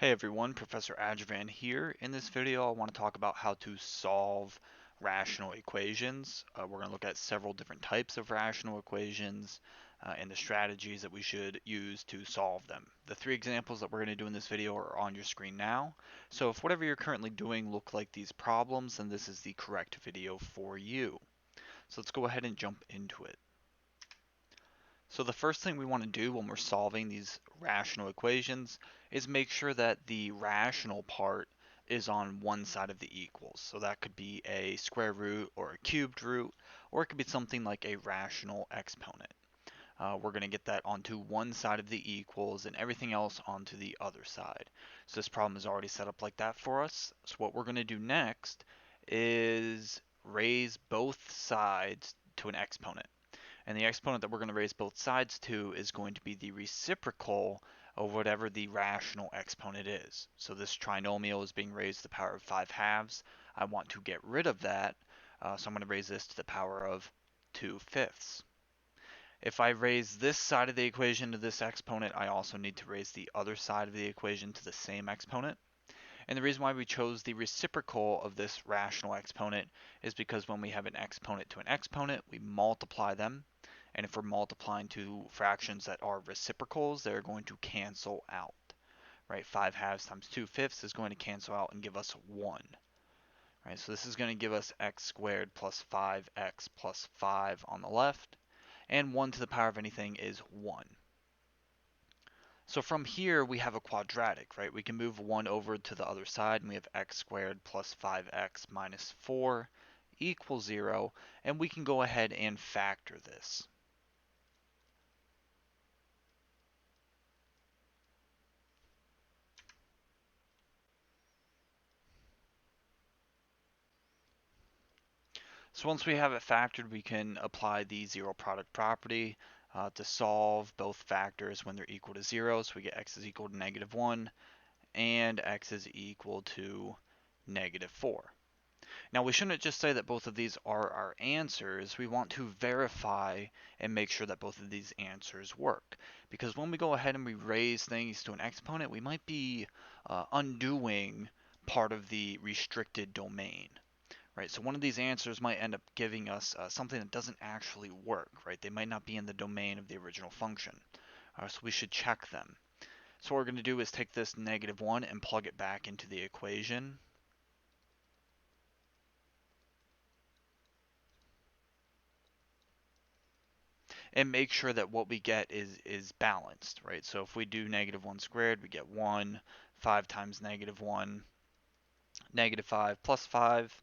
Hey everyone, Professor Adjovan here. In this video, I want to talk about how to solve rational equations. We're going to look at several different types of rational equations and the strategies that we should use to solve them. The three examples that we're going to do in this video are on your screen now. So if whatever you're currently doing look like these problems, then this is the correct video for you. So let's go ahead and jump into it. So the first thing we want to do when we're solving these rational equations is make sure that the rational part is on one side of the equals. So that could be a square root or a cubed root, or it could be something like a rational exponent. We're going to get that onto one side of the equals and everything else onto the other side. So this problem is already set up like that for us. So what we're going to do next is raise both sides to an exponent. And the exponent that we're going to raise both sides to is going to be the reciprocal of whatever the rational exponent is. So this trinomial is being raised to the power of 5 halves. I want to get rid of that, so I'm going to raise this to the power of 2 fifths. If I raise this side of the equation to this exponent, I also need to raise the other side of the equation to the same exponent. And the reason why we chose the reciprocal of this rational exponent is because when we have an exponent to an exponent, we multiply them. And if we're multiplying two fractions that are reciprocals, they're going to cancel out. Right? 5 halves times 2 fifths is going to cancel out and give us 1. Right? So this is going to give us x squared plus 5x plus 5 on the left. And 1 to the power of anything is 1. So from here we have a quadratic, right? We can move 1 over to the other side and we have x squared plus 5x minus 4 equals 0, and we can go ahead and factor this. So once we have it factored, we can apply the zero product property to solve both factors when they're equal to 0. So we get x is equal to -1 and x is equal to -4. Now we shouldn't just say that both of these are our answers. We want to verify and make sure that both of these answers work. Because when we go ahead and we raise things to an exponent, we might be undoing part of the restricted domain. Right, so one of these answers might end up giving us something that doesn't actually work, right? They might not be in the domain of the original function. So we should check them. So what we're going to do is take this -1 and plug it back into the equation. And make sure that what we get is balanced, right? So if we do -1 squared, we get 1. 5 times -1, -5 plus 5.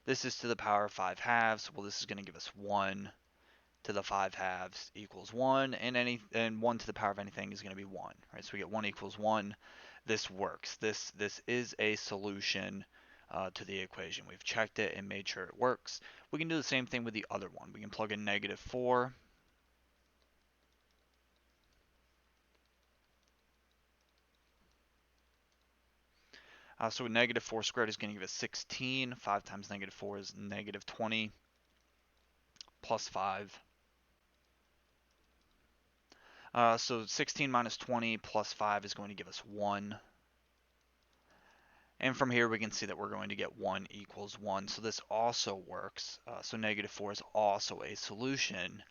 This is to the power of 5 halves. Well, this is going to give us 1 to the 5 halves equals 1, and 1 to the power of anything is going to be 1, right? So we get 1 equals 1. This works. This is a solution to the equation. We've checked it and made sure it works. We can do the same thing with the other one. We can plug in -4. So -4 squared is going to give us 16. 5 times -4 is -20 plus 5. So 16 minus 20 plus 5 is going to give us 1. And from here we can see that we're going to get 1 equals 1. So this also works. So -4 is also a solution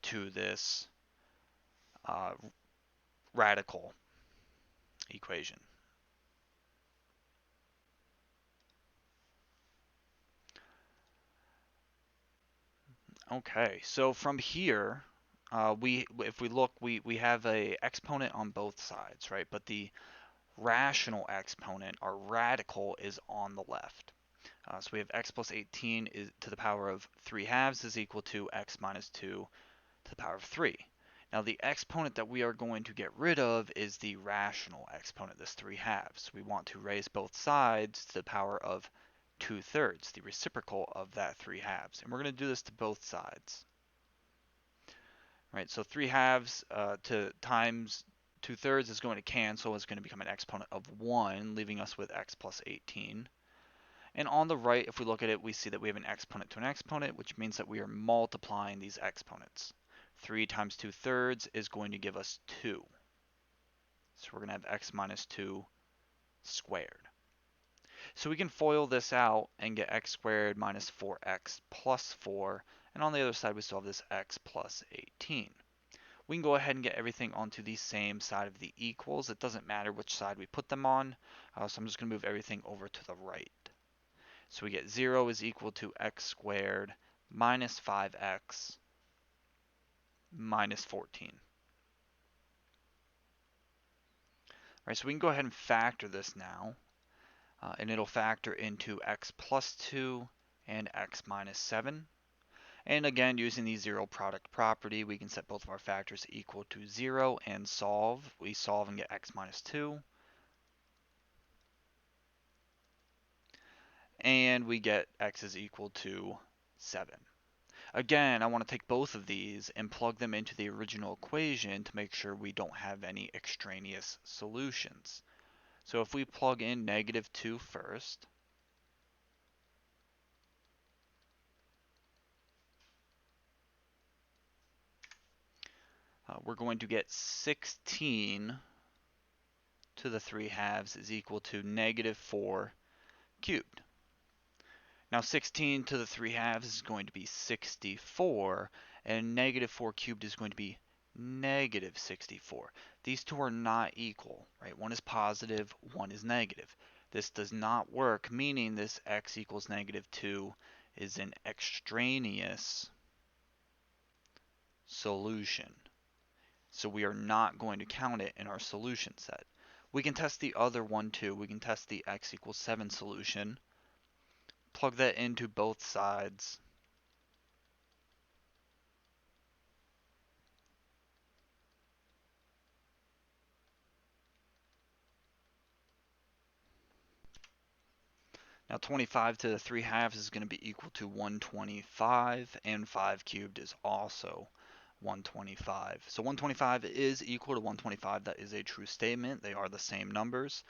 to this uh, radical equation. Okay, so from here, if we look, we have a exponent on both sides, right? But the rational exponent, our radical, is on the left. So we have x plus 18 is to the power of 3 halves is equal to x minus 2 to the power of 3. Now the exponent that we are going to get rid of is the rational exponent, this 3 halves. We want to raise both sides to the power of 2/3, the reciprocal of that 3 halves. And we're going to do this to both sides. Right, so 3 halves to times 2/3 is going to cancel. It's going to become an exponent of 1, leaving us with x plus 18. And on the right, if we look at it, we see that we have an exponent to an exponent, which means that we are multiplying these exponents. 3 times 2/3 is going to give us 2. So we're going to have x minus 2 squared. So we can FOIL this out and get x squared minus 4x plus 4. And on the other side, we still have this x plus 18. We can go ahead and get everything onto the same side of the equals. It doesn't matter which side we put them on. So I'm just going to move everything over to the right. So we get 0 is equal to x squared minus 5x minus 14. All right, so we can go ahead and factor this now. And it'll factor into x plus 2 and x minus 7. And again, using the zero product property, we can set both of our factors equal to 0 and solve. We solve and get x minus 2. And we get x is equal to 7. Again, I want to take both of these and plug them into the original equation to make sure we don't have any extraneous solutions. So if we plug in negative 2 first, we're going to get 16 to the 3 halves is equal to negative 4 cubed. Now 16 to the 3 halves is going to be 64, and negative 4 cubed is going to be negative 64. These two are not equal, right? One is positive, one is negative. This does not work, meaning this x equals negative 2 is an extraneous solution. So we are not going to count it in our solution set. We can test the other one too. We can test the x equals 7 solution. Plug that into both sides. Now 25 to the 3 halves is going to be equal to 125, and 5 cubed is also 125. So 125 is equal to 125. That is a true statement. They are the same numbers.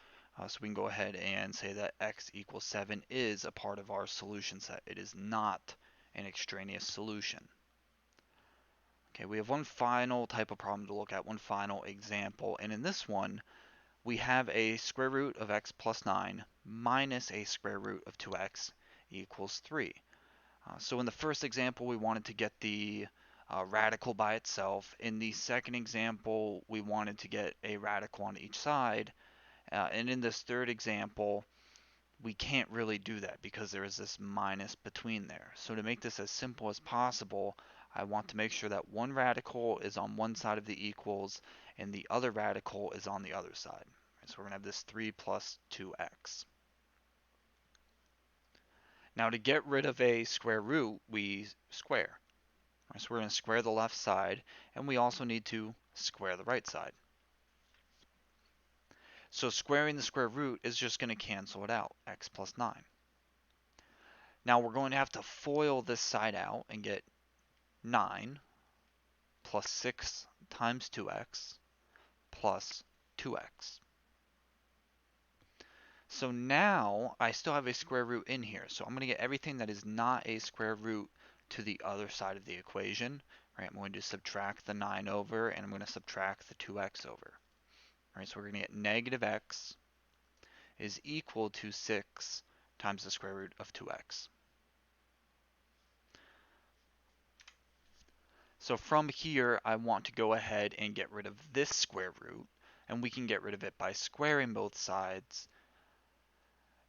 So we can go ahead and say that x equals 7 is a part of our solution set. It is not an extraneous solution. Okay, we have one final type of problem to look at, one final example, and in this one, we have a square root of x plus 9 minus a square root of 2x equals 3. So in the first example, we wanted to get the radical by itself. In the second example, we wanted to get a radical on each side. And in this third example, we can't really do that because there is this minus between there. So to make this as simple as possible, I want to make sure that one radical is on one side of the equals and the other radical is on the other side. So we're going to have this 3 plus 2x. Now to get rid of a square root, we square. So we're going to square the left side, and we also need to square the right side. So squaring the square root is just going to cancel it out, x plus 9. Now we're going to have to FOIL this side out and get 9 plus 6 times 2x plus 2x. So now I still have a square root in here. So I'm going to get everything that is not a square root to the other side of the equation. Right, I'm going to subtract the 9 over, and I'm going to subtract the 2x over. Right, so we're going to get negative x is equal to 6 times the square root of 2x. So from here, I want to go ahead and get rid of this square root, and we can get rid of it by squaring both sides.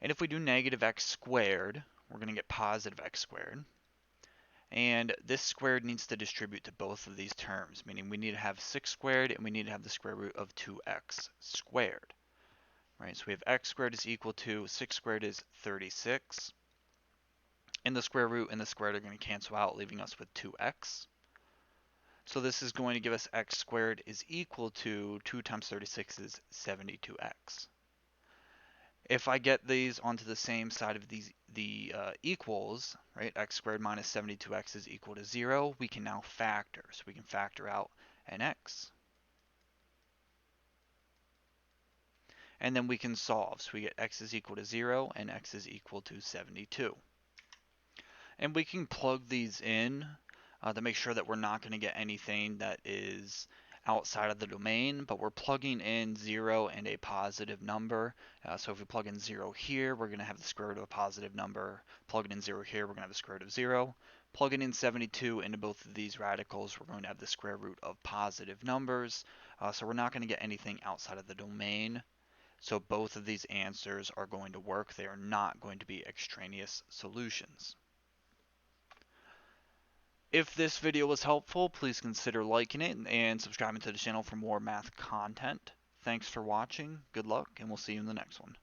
And if we do negative x squared, we're going to get positive x squared. And this squared needs to distribute to both of these terms, meaning we need to have 6 squared and we need to have the square root of 2x squared. Right, so we have x squared is equal to 6 squared is 36. And the square root and the squared are going to cancel out, leaving us with 2x. So this is going to give us x squared is equal to 2 times 36 is 72x. If I get these onto the same side of the equals, right, x squared minus 72x is equal to 0, we can now factor. So we can factor out an x. And then we can solve. So we get x is equal to 0 and x is equal to 72. And we can plug these in to make sure that we're not going to get anything that is outside of the domain, but we're plugging in 0 and a positive number. So if we plug in 0 here, we're going to have the square root of a positive number. Plugging in 0 here, we're going to have the square root of 0. Plugging in 72 into both of these radicals, we're going to have the square root of positive numbers. So we're not going to get anything outside of the domain. So both of these answers are going to work. They are not going to be extraneous solutions. If this video was helpful, please consider liking it and subscribing to the channel for more math content. Thanks for watching, good luck, and we'll see you in the next one.